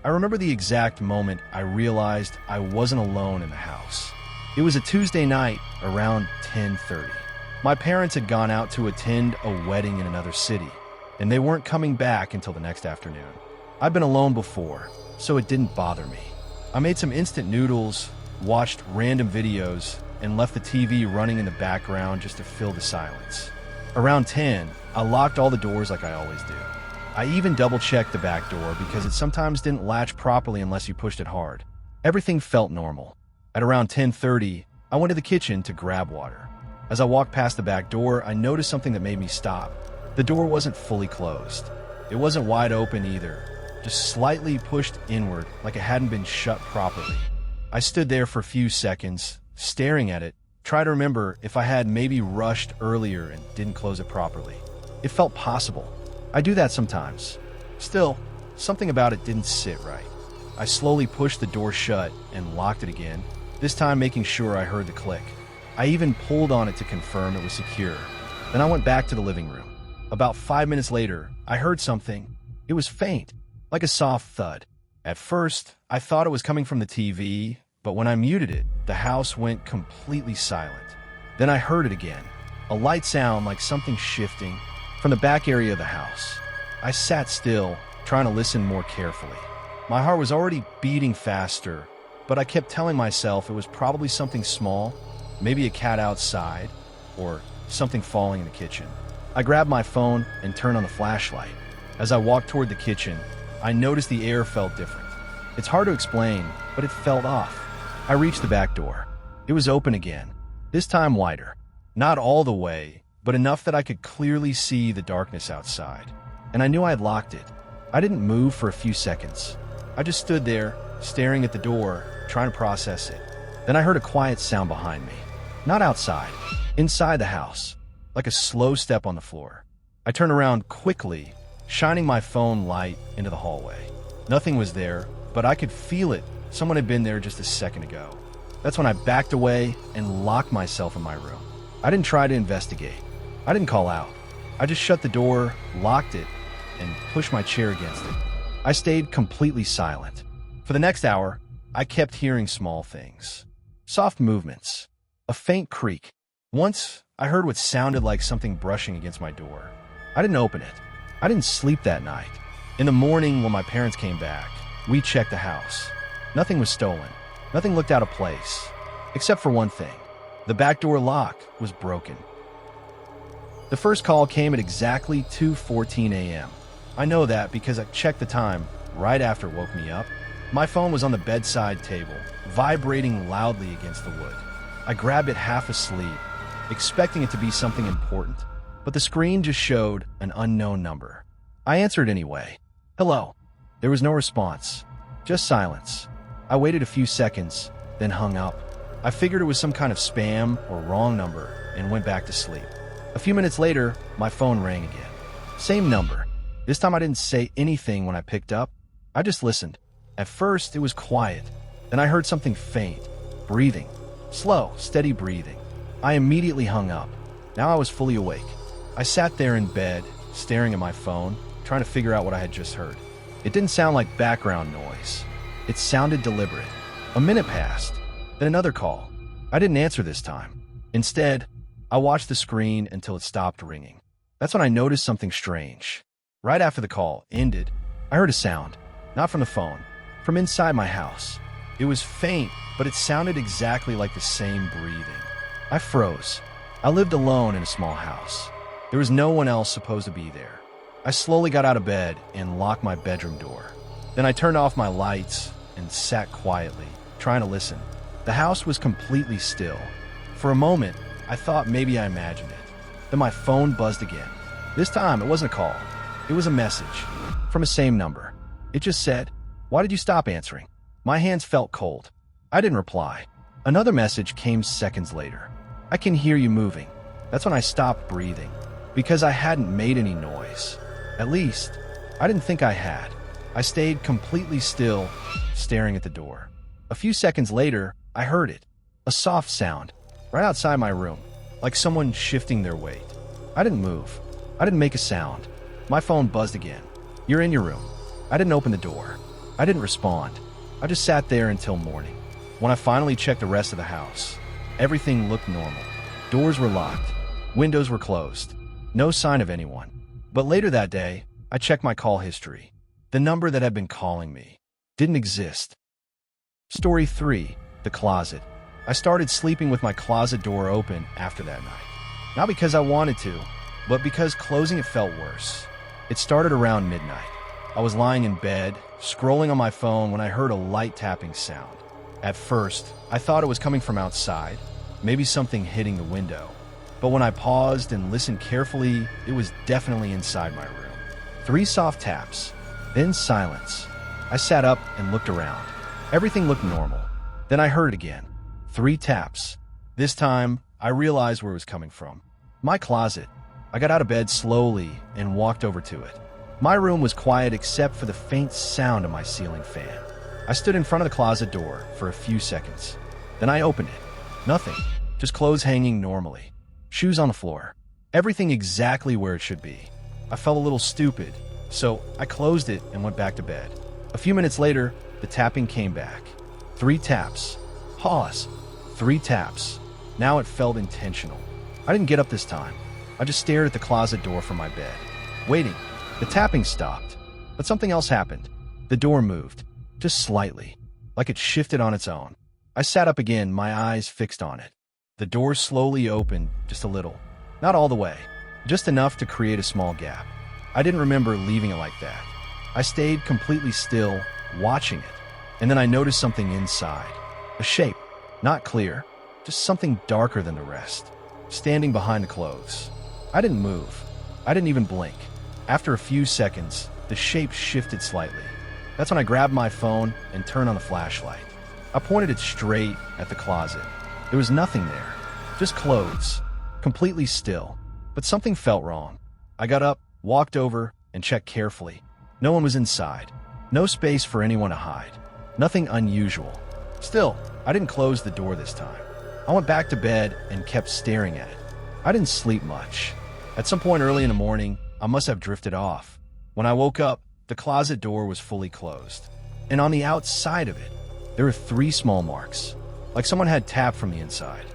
I remember the exact moment I realized I wasn't alone in the house. It was a Tuesday night around 10:30. My parents had gone out to attend a wedding in another city, and they weren't coming back until the next afternoon. I'd been alone before, so it didn't bother me. I made some instant noodles, watched random videos, and left the TV running in the background just to fill the silence. Around 10, I locked all the doors like I always do. I even double-checked the back door because it sometimes didn't latch properly unless you pushed it hard. Everything felt normal. At around 10:30, I went to the kitchen to grab water. As I walked past the back door, I noticed something that made me stop. The door wasn't fully closed. It wasn't wide open either, just slightly pushed inward like it hadn't been shut properly. I stood there for a few seconds, staring at it, trying to remember if I had maybe rushed earlier and didn't close it properly. It felt possible. I do that sometimes. Still, something about it didn't sit right. I slowly pushed the door shut and locked it again, this time making sure I heard the click. I even pulled on it to confirm it was secure. Then I went back to the living room. About 5 minutes later, I heard something. It was faint, like a soft thud. At first, I thought it was coming from the TV, but when I muted it, the house went completely silent. Then I heard it again, a light sound like something shifting from the back area of the house. I sat still, trying to listen more carefully. My heart was already beating faster, but I kept telling myself it was probably something small, maybe a cat outside, or something falling in the kitchen. I grabbed my phone and turned on the flashlight. As I walked toward the kitchen, I noticed the air felt different. It's hard to explain, but it felt off. I reached the back door. It was open again, this time wider. Not all the way, but enough that I could clearly see the darkness outside. And I knew I had locked it. I didn't move for a few seconds. I just stood there, staring at the door, trying to process it. Then I heard a quiet sound behind me. Not outside, inside the house, like a slow step on the floor. I turned around quickly, shining my phone light into the hallway. Nothing was there, but I could feel it. Someone had been there just a second ago. That's when I backed away and locked myself in my room. I didn't try to investigate. I didn't call out. I just shut the door, locked it, and pushed my chair against it. I stayed completely silent. For the next hour, I kept hearing small things. Soft movements. A faint creak. Once, I heard what sounded like something brushing against my door. I didn't open it. I didn't sleep that night. In the morning, when my parents came back, we checked the house. Nothing was stolen. Nothing looked out of place. Except for one thing. The back door lock was broken. The first call came at exactly 2:14 a.m. I know that because I checked the time right after it woke me up. My phone was on the bedside table, vibrating loudly against the wood. I grabbed it half asleep, expecting it to be something important, but the screen just showed an unknown number. I answered anyway. Hello. There was no response, just silence. I waited a few seconds, then hung up. I figured it was some kind of spam or wrong number and went back to sleep. A few minutes later, my phone rang again. Same number. This time I didn't say anything when I picked up. I just listened. At first, it was quiet. Then I heard something faint, breathing. Slow, steady breathing. I immediately hung up. Now I was fully awake. I sat there in bed, staring at my phone, trying to figure out what I had just heard. It didn't sound like background noise. It sounded deliberate. A minute passed. Then another call. I didn't answer this time. Instead, I watched the screen until it stopped ringing. That's when I noticed something strange. Right after the call ended, I heard a sound. Not from the phone. From inside my house. It was faint, but it sounded exactly like the same breathing. I froze. I lived alone in a small house. There was no one else supposed to be there. I slowly got out of bed and locked my bedroom door. Then I turned off my lights and sat quietly, trying to listen. The house was completely still. For a moment, I thought maybe I imagined it. Then my phone buzzed again. This time, it wasn't a call. It was a message from the same number. It just said, "Why did you stop answering?" My hands felt cold. I didn't reply. Another message came seconds later. "I can hear you moving." That's when I stopped breathing, because I hadn't made any noise. At least, I didn't think I had. I stayed completely still, staring at the door. A few seconds later, I heard it. A soft sound, right outside my room, like someone shifting their weight. I didn't move. I didn't make a sound. My phone buzzed again. "You're in your room." I didn't open the door. I didn't respond. I just sat there until morning. When I finally checked the rest of the house, everything looked normal. Doors were locked. Windows were closed. No sign of anyone. But later that day, I checked my call history. The number that had been calling me didn't exist. Story 3. The closet. I started sleeping with my closet door open after that night. Not because I wanted to, but because closing it felt worse. It started around midnight. I was lying in bed, scrolling on my phone when I heard a light tapping sound. At first, I thought it was coming from outside, maybe something hitting the window. But when I paused and listened carefully, it was definitely inside my room. 3 soft taps, then silence. I sat up and looked around. Everything looked normal. Then I heard it again. 3 taps. This time, I realized where it was coming from. My closet. I got out of bed slowly and walked over to it. My room was quiet except for the faint sound of my ceiling fan. I stood in front of the closet door for a few seconds. Then I opened it. Nothing. Just clothes hanging normally. Shoes on the floor. Everything exactly where it should be. I felt a little stupid, so I closed it and went back to bed. A few minutes later, the tapping came back. 3 taps. Pause. 3 taps. Now it felt intentional. I didn't get up this time. I just stared at the closet door from my bed, waiting. The tapping stopped, but something else happened. The door moved, just slightly, like it shifted on its own. I sat up again, my eyes fixed on it. The door slowly opened, just a little. Not all the way, just enough to create a small gap. I didn't remember leaving it like that. I stayed completely still, watching it, and then I noticed something inside. A shape, not clear, just something darker than the rest, standing behind the clothes. I didn't move. I didn't even blink. After a few seconds, the shape shifted slightly. That's when I grabbed my phone and turned on the flashlight. I pointed it straight at the closet. There was nothing there, just clothes, completely still. But something felt wrong. I got up, walked over, and checked carefully. No one was inside. No space for anyone to hide. Nothing unusual. Still, I didn't close the door this time. I went back to bed and kept staring at it. I didn't sleep much. At some point early in the morning, I must have drifted off. When I woke up, the closet door was fully closed. And on the outside of it, there were 3 small marks, like someone had tapped from the inside.